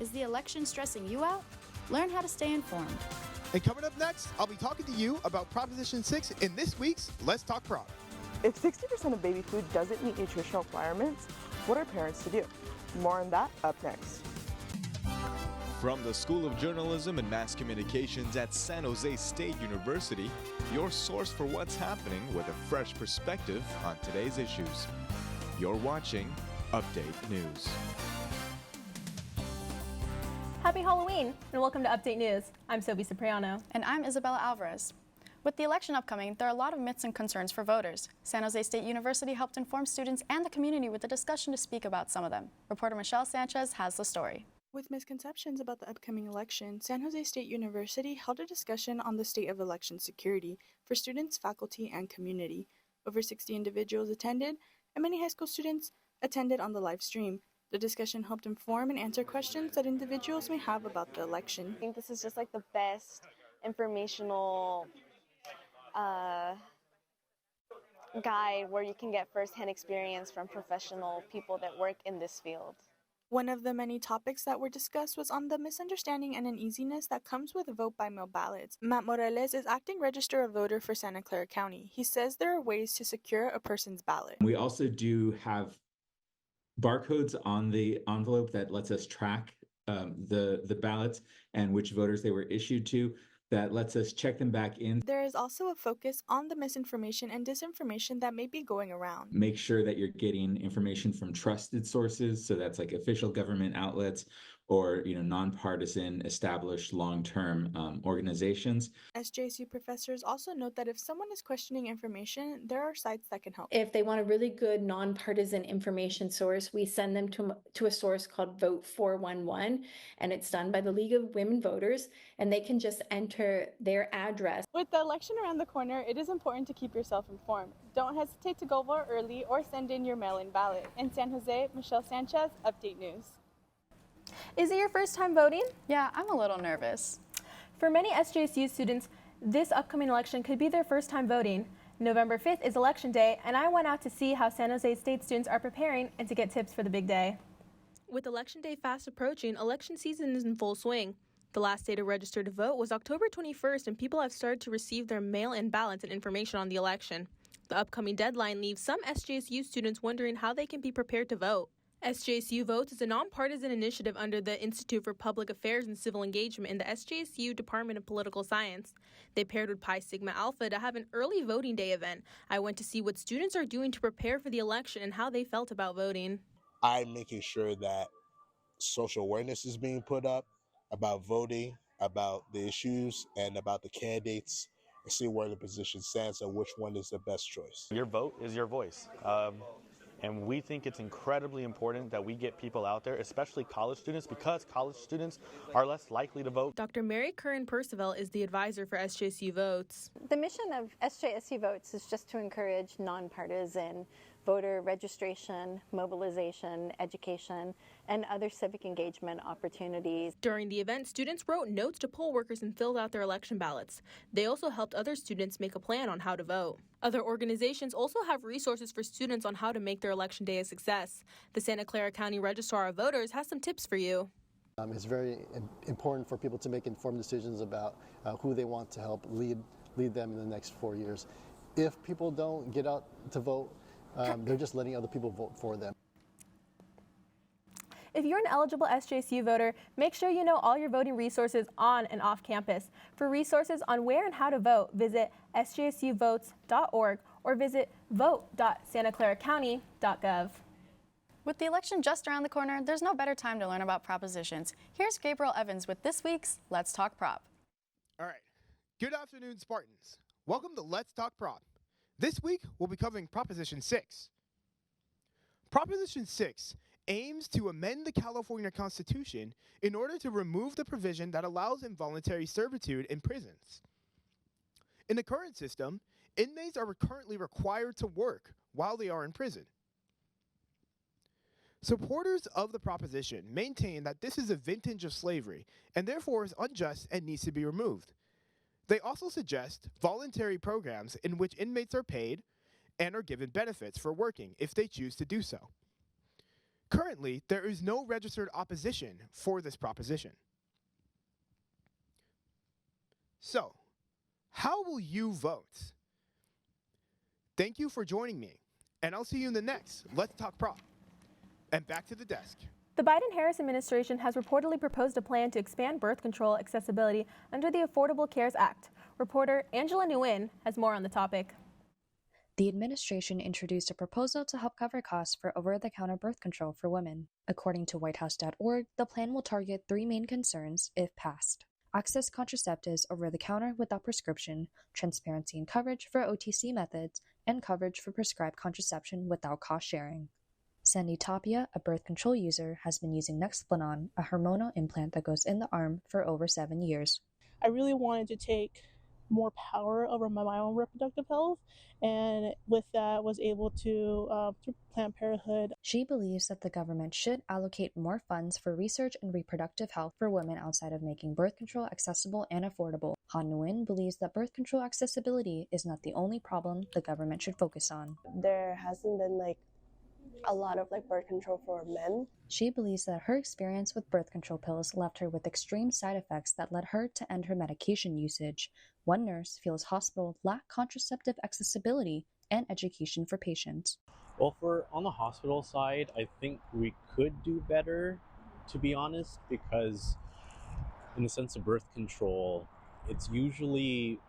Is the election stressing you out? Learn how to stay informed. And coming up next, I'll be talking to you about Proposition 6 in this week's Let's Talk Prop. If 60% of baby food doesn't meet nutritional requirements, what are parents to do? More on that up next. From the School of Journalism and Mass Communications at San Jose State University, your source for what's happening with a fresh perspective on today's issues. You're watching Update News. Happy Halloween, and welcome to Update News. I'm Sophie Cipriano. And I'm Isabella Alvarez. With the election upcoming, there are a lot of myths and concerns for voters. San Jose State University helped inform students and the community with a discussion to speak about some of them. Reporter Michelle Sanchez has the story. With misconceptions about the upcoming election, San Jose State University held a discussion on the state of election security for students, faculty, and community. Over 60 individuals attended, and many high school students attended on the live stream. The discussion helped inform and answer questions that individuals may have about the election. I think this is just like the best informational guide where you can get firsthand experience from professional people that work in this field. One of the many topics that were discussed was on the misunderstanding and uneasiness that comes with vote-by-mail ballots. Matt Morales is acting register of voter for Santa Clara County. He says there are ways to secure a person's ballot. We also do have barcodes on the envelope that lets us track the ballots and which voters they were issued to. That lets us check them back in. There is also a focus on the misinformation and disinformation that may be going around. Make sure that you're getting information from trusted sources, so that's like official government outlets or nonpartisan, established long-term organizations. SJSU professors also note that if someone is questioning information, there are sites that can help. If they want a really good nonpartisan information source, we send them to a source called Vote 411, and it's done by the League of Women Voters, and they can just enter their address. With the election around the corner, it is important to keep yourself informed. Don't hesitate to go vote early or send in your mail-in ballot. In San Jose, Michelle Sanchez, Update News. Is it your first time voting? Yeah, I'm a little nervous. For many SJSU students, this upcoming election could be their first time voting. November 5th is Election Day, and I went out to see how San Jose State students are preparing and to get tips for the big day. With Election Day fast approaching, election season is in full swing. The last day to register to vote was October 21st, and people have started to receive their mail-in ballots and information on the election. The upcoming deadline leaves some SJSU students wondering how they can be prepared to vote. SJSU Votes is a nonpartisan initiative under the Institute for Public Affairs and Civil Engagement in the SJSU Department of Political Science. They paired with Pi Sigma Alpha to have an early voting day event. I went to see what students are doing to prepare for the election and how they felt about voting. I'm making sure that social awareness is being put up about voting, about the issues, and about the candidates, and see where the position stands and which one is the best choice. Your vote is your voice. And we think it's incredibly important that we get people out there, especially college students, because college students are less likely to vote. Dr. Mary Curran Percival is the advisor for SJSU Votes. The mission of SJSU Votes is just to encourage nonpartisan voter registration, mobilization, education, and other civic engagement opportunities. During the event, students wrote notes to poll workers and filled out their election ballots. They also helped other students make a plan on how to vote. Other organizations also have resources for students on how to make their election day a success. The Santa Clara County Registrar of Voters has some tips for you. It's very important for people to make informed decisions about who they want to help lead them in the next 4 years. If people don't get out to vote, they're just letting other people vote for them. If you're an eligible SJSU voter, make sure you know all your voting resources on and off campus. For resources on where and how to vote, visit sjsuvotes.org or visit vote.santaclaracounty.gov. With the election just around the corner, there's no better time to learn about propositions. Here's Gabriel Evans with this week's Let's Talk Prop. All right. Good afternoon, Spartans. Welcome to Let's Talk Prop. This week, we'll be covering Proposition 6. Proposition 6 aims to amend the California Constitution in order to remove the provision that allows involuntary servitude in prisons. In the current system, inmates are currently required to work while they are in prison. Supporters of the proposition maintain that this is a vintage of slavery and therefore is unjust and needs to be removed. They also suggest voluntary programs in which inmates are paid and are given benefits for working if they choose to do so. Currently, there is no registered opposition for this proposition. So, how will you vote? Thank you for joining me, and I'll see you in the next Let's Talk Prop. And back to the desk. The Biden-Harris administration has reportedly proposed a plan to expand birth control accessibility under the Affordable Care Act. Reporter Angela Nguyen has more on the topic. The administration introduced a proposal to help cover costs for over-the-counter birth control for women. According to whitehouse.org, the plan will target three main concerns if passed: access contraceptives over-the-counter without prescription, transparency in coverage for OTC methods, and coverage for prescribed contraception without cost sharing. Sandy Tapia, a birth control user, has been using Nexplanon, a hormonal implant that goes in the arm, for over 7 years. I really wanted to take more power over my own reproductive health, and with that was able to, through Planned Parenthood. She believes that the government should allocate more funds for research and reproductive health for women outside of making birth control accessible and affordable. Han Nguyen believes that birth control accessibility is not the only problem the government should focus on. There hasn't been a lot of birth control for men. She believes that her experience with birth control pills left her with extreme side effects that led her to end her medication usage. One nurse feels hospitals lack contraceptive accessibility and education for patients. Well, on the hospital side, I think we could do better, to be honest, because in the sense of birth control, it's usually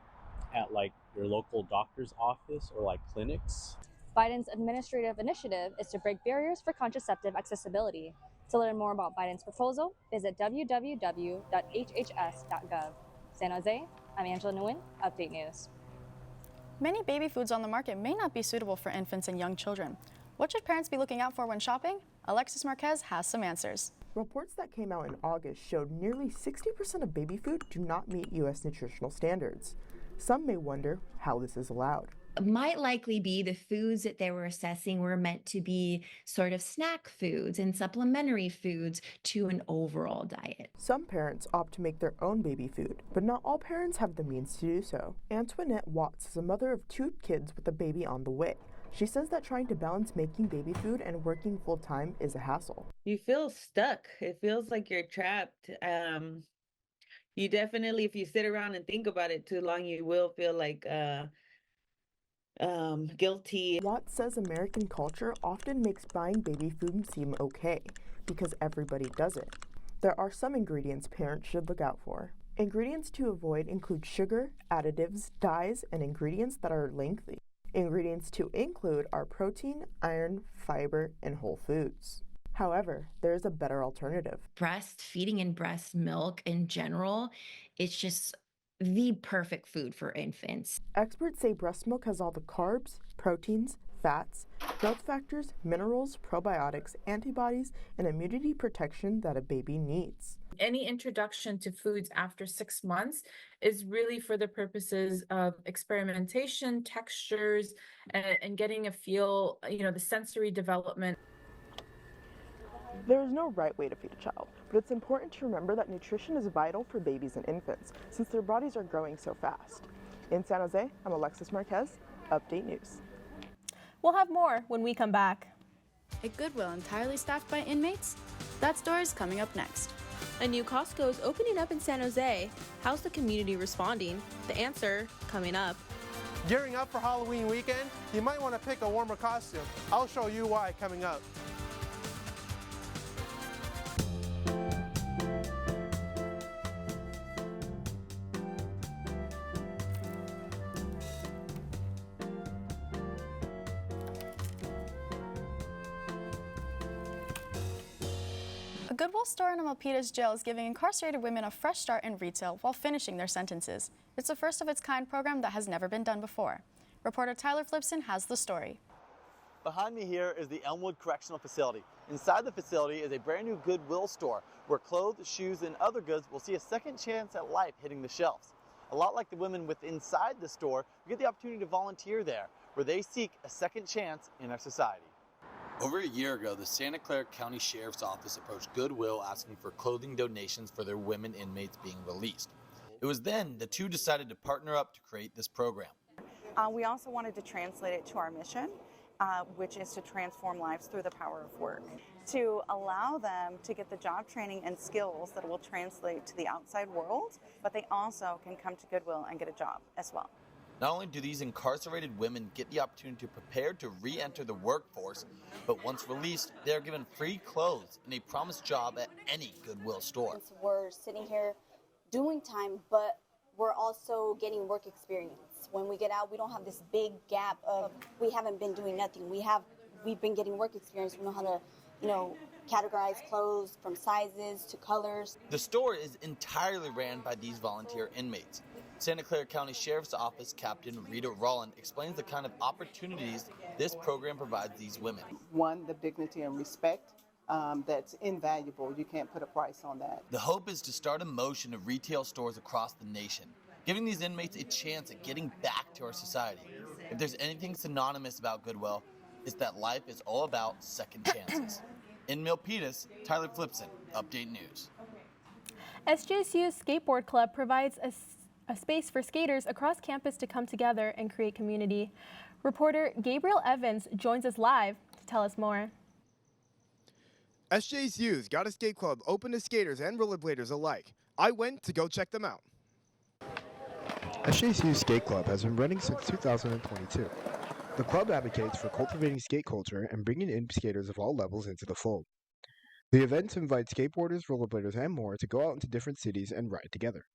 at your local doctor's office or clinics. Biden's administrative initiative is to break barriers for contraceptive accessibility. To learn more about Biden's proposal, visit www.hhs.gov. San Jose, I'm Angela Nguyen, Update News. Many baby foods on the market may not be suitable for infants and young children. What should parents be looking out for when shopping? Alexis Marquez has some answers. Reports that came out in August showed nearly 60% of baby food do not meet U.S. nutritional standards. Some may wonder how this is allowed. Might likely be the foods that they were assessing were meant to be sort of snack foods and supplementary foods to an overall diet. Some parents opt to make their own baby food, but not all parents have the means to do so. Antoinette Watts is a mother of 2 kids with a baby on the way. She says that trying to balance making baby food and working full-time is a hassle. You feel stuck. It feels like you're trapped. You definitely, if you sit around and think about it too long, you will feel guilty. Watts says American culture often makes buying baby food seem okay because everybody does it. There are some ingredients parents should look out for. Ingredients to avoid include sugar, additives, dyes, and ingredients that are lengthy. Ingredients to include are protein, iron, fiber, and whole foods. However, there is a better alternative. Breastfeeding and breast milk in general, it's just the perfect food for infants. Experts say breast milk has all the carbs, proteins, fats, growth factors, minerals, probiotics, antibodies, and immunity protection that a baby needs. Any introduction to foods after 6 months is really for the purposes of experimentation, textures, and getting a feel, the sensory development. There is no right way to feed a child, but it's important to remember that nutrition is vital for babies and infants since their bodies are growing so fast. In San Jose, I'm Alexis Marquez, Update News. We'll have more when we come back. A Goodwill entirely staffed by inmates? That story is coming up next. A new Costco is opening up in San Jose. How's the community responding? The answer coming up. Gearing up for Halloween weekend? You might want to pick a warmer costume. I'll show you why coming up. A Goodwill store in Milpitas jail is giving incarcerated women a fresh start in retail while finishing their sentences. It's a first-of-its-kind program that has never been done before. Reporter Tyler Flipson has the story. Behind me here is the Elmwood Correctional Facility. Inside the facility is a brand new Goodwill store where clothes, shoes, and other goods will see a second chance at life hitting the shelves. A lot like the women within inside the store, you get the opportunity to volunteer there, where they seek a second chance in our society. Over a year ago, the Santa Clara County Sheriff's Office approached Goodwill asking for clothing donations for their women inmates being released. It was then the two decided to partner up to create this program. We also wanted to translate it to our mission, which is to transform lives through the power of work. to allow them to get the job training and skills that will translate to the outside world, but they also can come to Goodwill and get a job as well. Not only do these incarcerated women get the opportunity to prepare to re-enter the workforce, but once released, they are given free clothes and a promised job at any Goodwill store. We're sitting here doing time, but we're also getting work experience. When we get out, we don't have this big gap of we haven't been doing nothing. We've been getting work experience. We know how to, categorize clothes from sizes to colors. The store is entirely ran by these volunteer inmates. Santa Clara County Sheriff's Office Captain Rita Rowland explains the kind of opportunities this program provides these women. One, the dignity and respect. That's invaluable. You can't put a price on that. The hope is to start a motion of retail stores across the nation, giving these inmates a chance at getting back to our society. If there's anything synonymous about Goodwill, it's that life is all about second chances. In Milpitas, Tyler Flipson, Update News. SJSU Skateboard Club provides a space for skaters across campus to come together and create community. Reporter Gabriel Evans joins us live to tell us more. SJSU's got a skate club open to skaters and rollerbladers alike. I went to go check them out. SJSU's Skate Club has been running since 2022. The club advocates for cultivating skate culture and bringing in skaters of all levels into the fold. The events invite skateboarders, rollerbladers, and more to go out into different cities and ride together.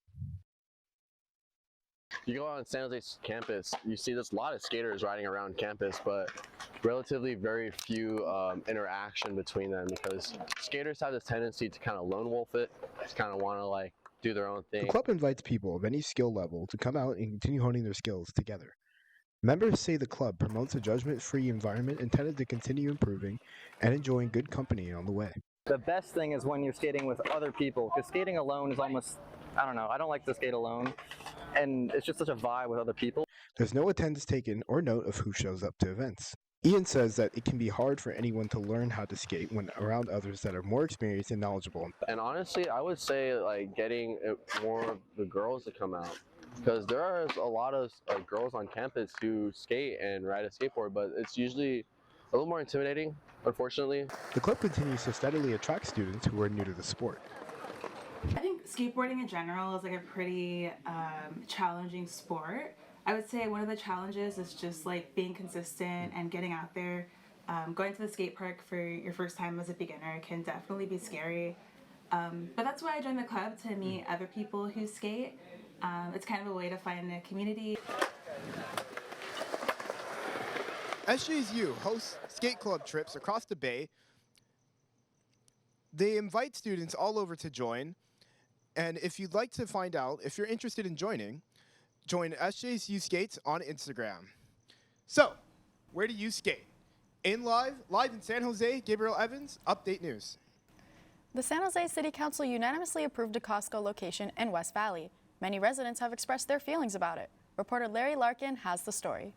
You go out on San Jose's campus, you see there's a lot of skaters riding around campus, but relatively very few interaction between them because skaters have this tendency to kind of lone wolf it, just kind of want to do their own thing. The club invites people of any skill level to come out and continue honing their skills together. Members say the club promotes a judgment-free environment intended to continue improving and enjoying good company on the way. The best thing is when you're skating with other people, because skating alone is almost, I don't know, I don't like to skate alone, and it's just such a vibe with other people. There's no attendance taken or note of who shows up to events. Ian says that it can be hard for anyone to learn how to skate when around others that are more experienced and knowledgeable. And honestly, I would say getting more of the girls to come out. Because there are a lot of girls on campus who skate and ride a skateboard, but it's usually a little more intimidating, unfortunately. The club continues to steadily attract students who are new to the sport. I think skateboarding in general is a pretty challenging sport. I would say one of the challenges is just being consistent and getting out there. Going to the skate park for your first time as a beginner can definitely be scary. But that's why I joined the club, to meet other people who skate. It's kind of a way to find a community. SJSU hosts skate club trips across the Bay. They invite students all over to join. And if you'd like to find out if you're interested in joining, join SJSU Skates on Instagram. So, where do you skate? Live in San Jose, Gabriel Evans, Update News. The San Jose City Council unanimously approved a Costco location in West Valley. Many residents have expressed their feelings about it. Reporter Larry Larkin has the story.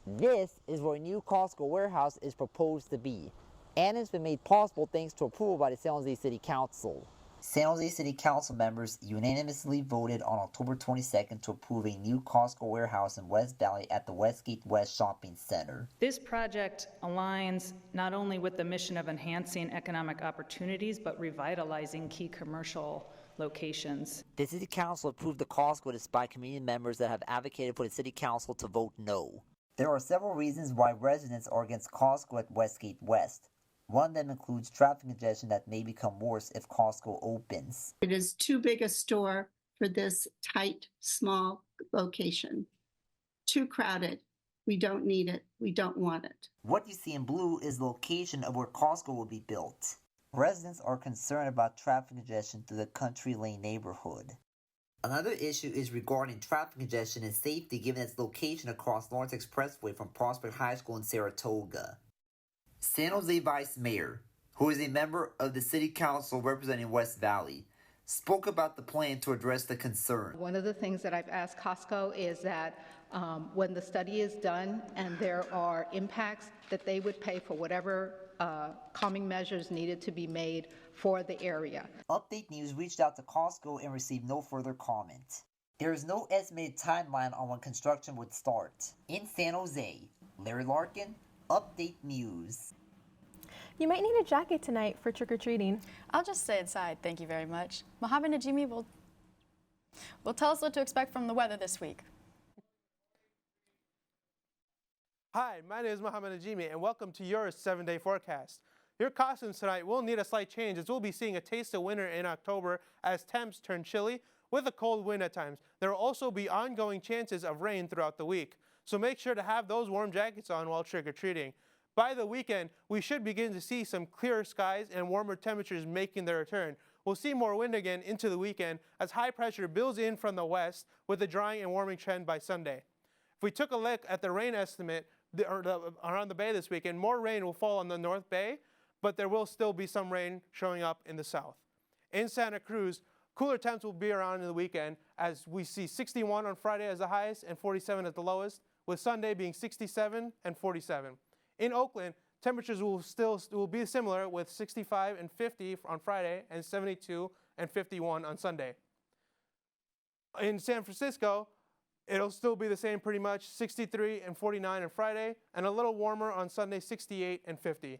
This is where a new Costco warehouse is proposed to be, and it's been made possible thanks to approval by the San Jose City Council. San Jose City Council members unanimously voted on October 22nd to approve a new Costco warehouse in West Valley at the Westgate West Shopping Center. This project aligns not only with the mission of enhancing economic opportunities, but revitalizing key commercial locations. The City Council approved the Costco despite community members that have advocated for the City Council to vote no. There are several reasons why residents are against Costco at Westgate West. One of them includes traffic congestion that may become worse if Costco opens. It is too big a store for this tight, small location. Too crowded. We don't need it. We don't want it. What you see in blue is the location of where Costco will be built. Residents are concerned about traffic congestion through the Country Lane neighborhood. Another issue is regarding traffic congestion and safety given its location across Lawrence Expressway from Prospect High School in Saratoga. San Jose Vice Mayor, who is a member of the City Council representing West Valley, spoke about the plan to address the concern. One of the things that I've asked Costco is that when the study is done and there are impacts, that they would pay for whatever calming measures needed to be made for the area. Update News reached out to Costco and received no further comment. There is no estimated timeline on when construction would start. In San Jose, Larry Larkin, Update News. You might need a jacket tonight for trick-or-treating. I'll just stay inside, thank you very much. Mohammed Najimi will tell us what to expect from the weather this week. Hi, my name is Mohammed Najimi, and welcome to your 7-day forecast. Your costumes tonight will need a slight change, as we'll be seeing a taste of winter in October as temps turn chilly with a cold wind at times. There will also be ongoing chances of rain throughout the week, so make sure to have those warm jackets on while trick-or-treating. By the weekend, we should begin to see some clearer skies and warmer temperatures making their return. We'll see more wind again into the weekend as high pressure builds in from the west with a drying and warming trend by Sunday. If we took a look at the rain estimate around the bay this weekend, more rain will fall on the North Bay, but there will still be some rain showing up in the south. In Santa Cruz, cooler temps will be around in the weekend as we see 61 on Friday as the highest and 47 at the lowest, with Sunday being 67 and 47. In Oakland, temperatures will be similar with 65 and 50 on Friday and 72 and 51 on Sunday. In San Francisco, it'll still be the same pretty much, 63 and 49 on Friday, and a little warmer on Sunday, 68 and 50.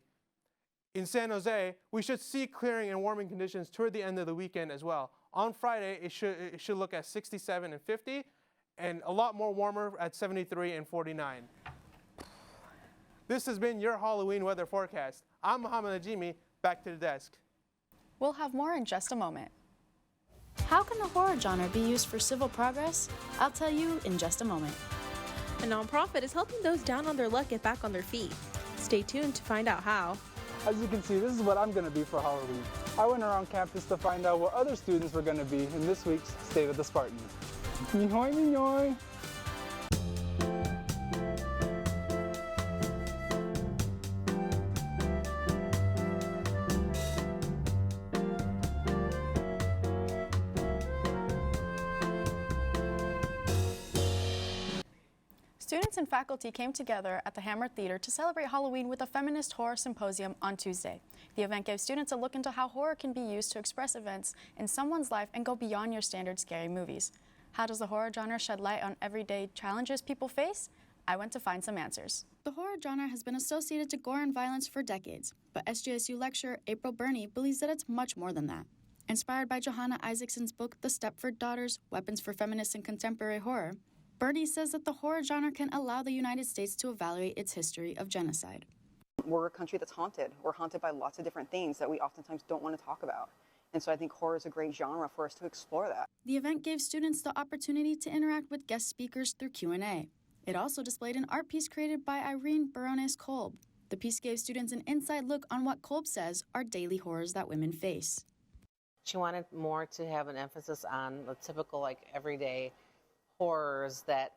In San Jose, we should see clearing and warming conditions toward the end of the weekend as well. On Friday, it should look at 67 and 50, and a lot more warmer at 73 and 49. This has been your Halloween weather forecast. I'm Mohammed Najimi, back to the desk. We'll have more in just a moment. How can the horror genre be used for civil progress? I'll tell you in just a moment. A nonprofit is helping those down on their luck get back on their feet. Stay tuned to find out how. As you can see, this is what I'm going to be for Halloween. I went around campus to find out what other students were going to be in this week's State of the Spartan. Mihoy, mihoy! Students and faculty came together at the Hammer Theater to celebrate Halloween with a feminist horror symposium on Tuesday. The event gave students a look into how horror can be used to express events in someone's life and go beyond your standard scary movies. How does the horror genre shed light on everyday challenges people face? I went to find some answers. The horror genre has been associated to gore and violence for decades, but SJSU lecturer April Burney believes that it's much more than that. Inspired by Johanna Isaacson's book, The Stepford Daughters, Weapons for Feminists in Contemporary Horror, Burney says that the horror genre can allow the United States to evaluate its history of genocide. We're a country that's haunted. We're haunted by lots of different things that we oftentimes don't want to talk about. And so I think horror is a great genre for us to explore that. The event gave students the opportunity to interact with guest speakers through Q&A. It also displayed an art piece created by Irene Barones-Kolb. The piece gave students an inside look on what Kolb says are daily horrors that women face. She wanted more to have an emphasis on the typical, everyday horrors that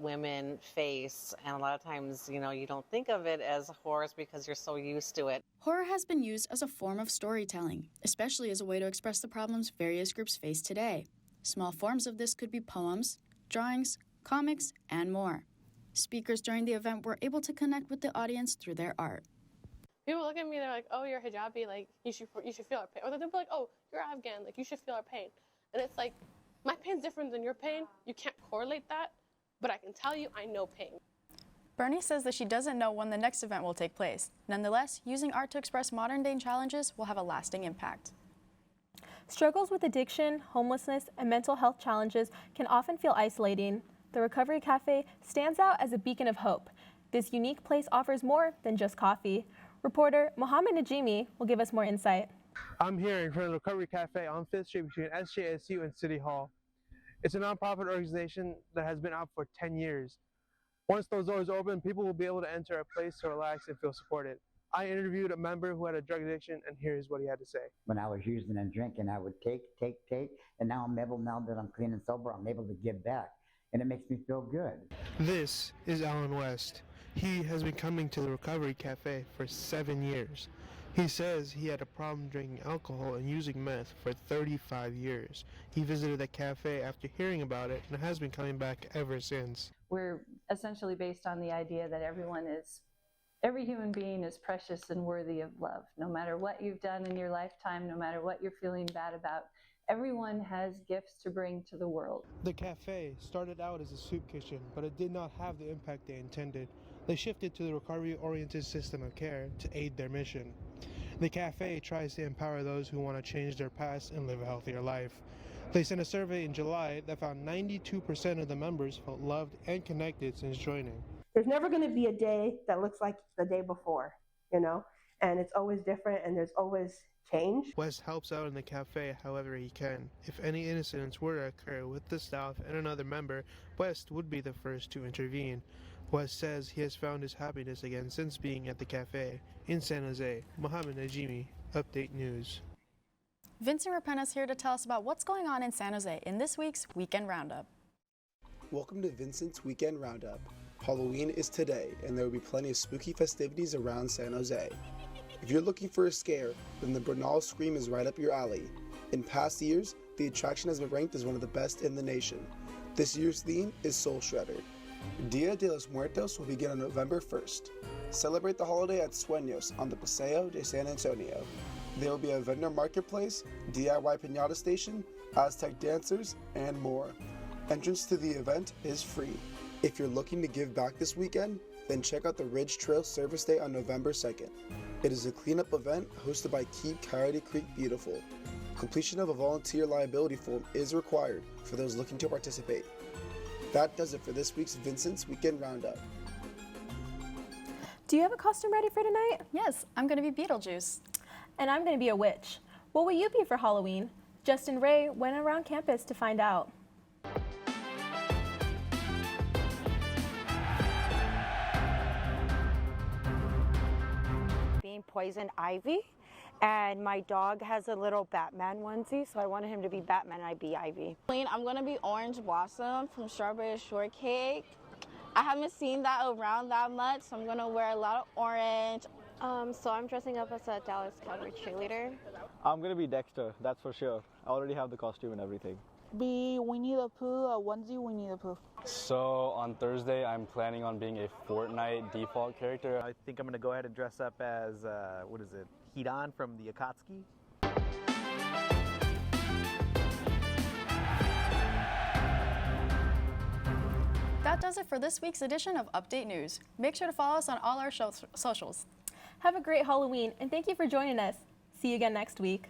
women face, and a lot of times you don't think of it as horrors because you're so used to it. Horror has been used as a form of storytelling, especially as a way to express the problems various groups face today. Small forms of this could be poems, drawings, comics, and more. Speakers during the event were able to connect with the audience through their art. People look at me, they're like, "Oh, you're hijabi, you should feel our pain," or they'll be like, "Oh, you're Afghan, you should feel our pain," and it's like, my pain's different than your pain. You can't correlate that, but I can tell you I know pain. Bernie says that she doesn't know when the next event will take place. Nonetheless, using art to express modern-day challenges will have a lasting impact. Struggles with addiction, homelessness, and mental health challenges can often feel isolating. The Recovery Cafe stands out as a beacon of hope. This unique place offers more than just coffee. Reporter Mohammed Najimi will give us more insight. I'm here in front of the Recovery Cafe on 5th Street between SJSU and City Hall. It's a nonprofit organization that has been out for 10 years. Once those doors open, people will be able to enter a place to relax and feel supported. I interviewed a member who had a drug addiction, and here's what he had to say. When I was using and drinking, I would take, and now now that I'm clean and sober, I'm able to give back, and it makes me feel good. This is Alan West. He has been coming to the Recovery Cafe for 7 years. He says he had a problem drinking alcohol and using meth for 35 years. He visited the cafe after hearing about it and has been coming back ever since. We're essentially based on the idea that every human being is precious and worthy of love. No matter what you've done in your lifetime, no matter what you're feeling bad about, everyone has gifts to bring to the world. The cafe started out as a soup kitchen, but it did not have the impact they intended. They shifted to the recovery-oriented system of care to aid their mission. The cafe tries to empower those who want to change their past and live a healthier life. They sent a survey in July that found 92% of the members felt loved and connected since joining. There's never going to be a day that looks like the day before, you know, and it's always different and there's always change. West helps out in the cafe however he can. If any incidents were to occur with the staff and another member, West would be the first to intervene. West says he has found his happiness again since being at the cafe. In San Jose, Mohammed Najimi, Update News. Vincent Rapena is here to tell us about what's going on in San Jose in this week's Weekend Roundup. Welcome to Vincent's Weekend Roundup. Halloween is today, and there will be plenty of spooky festivities around San Jose. If you're looking for a scare, then the Bernal Scream is right up your alley. In past years, the attraction has been ranked as one of the best in the nation. This year's theme is Soul Shredder. Dia de los Muertos will begin on November 1st. Celebrate the holiday at Sueños on the Paseo de San Antonio. There will be a vendor marketplace, DIY piñata station, Aztec dancers, and more. Entrance to the event is free. If you're looking to give back this weekend, then check out the Ridge Trail Service Day on November 2nd. It is a cleanup event hosted by Keep Coyote Creek Beautiful. Completion of a volunteer liability form is required for those looking to participate. That does it for this week's Vincent's Weekend Roundup. Do you have a costume ready for tonight? Yes, I'm going to be Beetlejuice. And I'm going to be a witch. What will you be for Halloween? Justin Ray went around campus to find out. Being Poison Ivy, and my dog has a little Batman onesie, so I wanted him to be Batman and I'd be Ivy. I'm gonna be Orange Blossom from Strawberry Shortcake. I haven't seen that around that much, so I'm gonna wear a lot of orange. So I'm dressing up as a Dallas Cowboy cheerleader. I'm gonna be Dexter, that's for sure. I already have the costume and everything. Be Winnie the Pooh, a onesie Winnie the Pooh. So on Thursday, I'm planning on being a Fortnite default character. I think I'm gonna go ahead and dress up as, Hidan from the Akatsuki. That does it for this week's edition of Update News. Make sure to follow us on all our socials. Have a great Halloween, and thank you for joining us. See you again next week.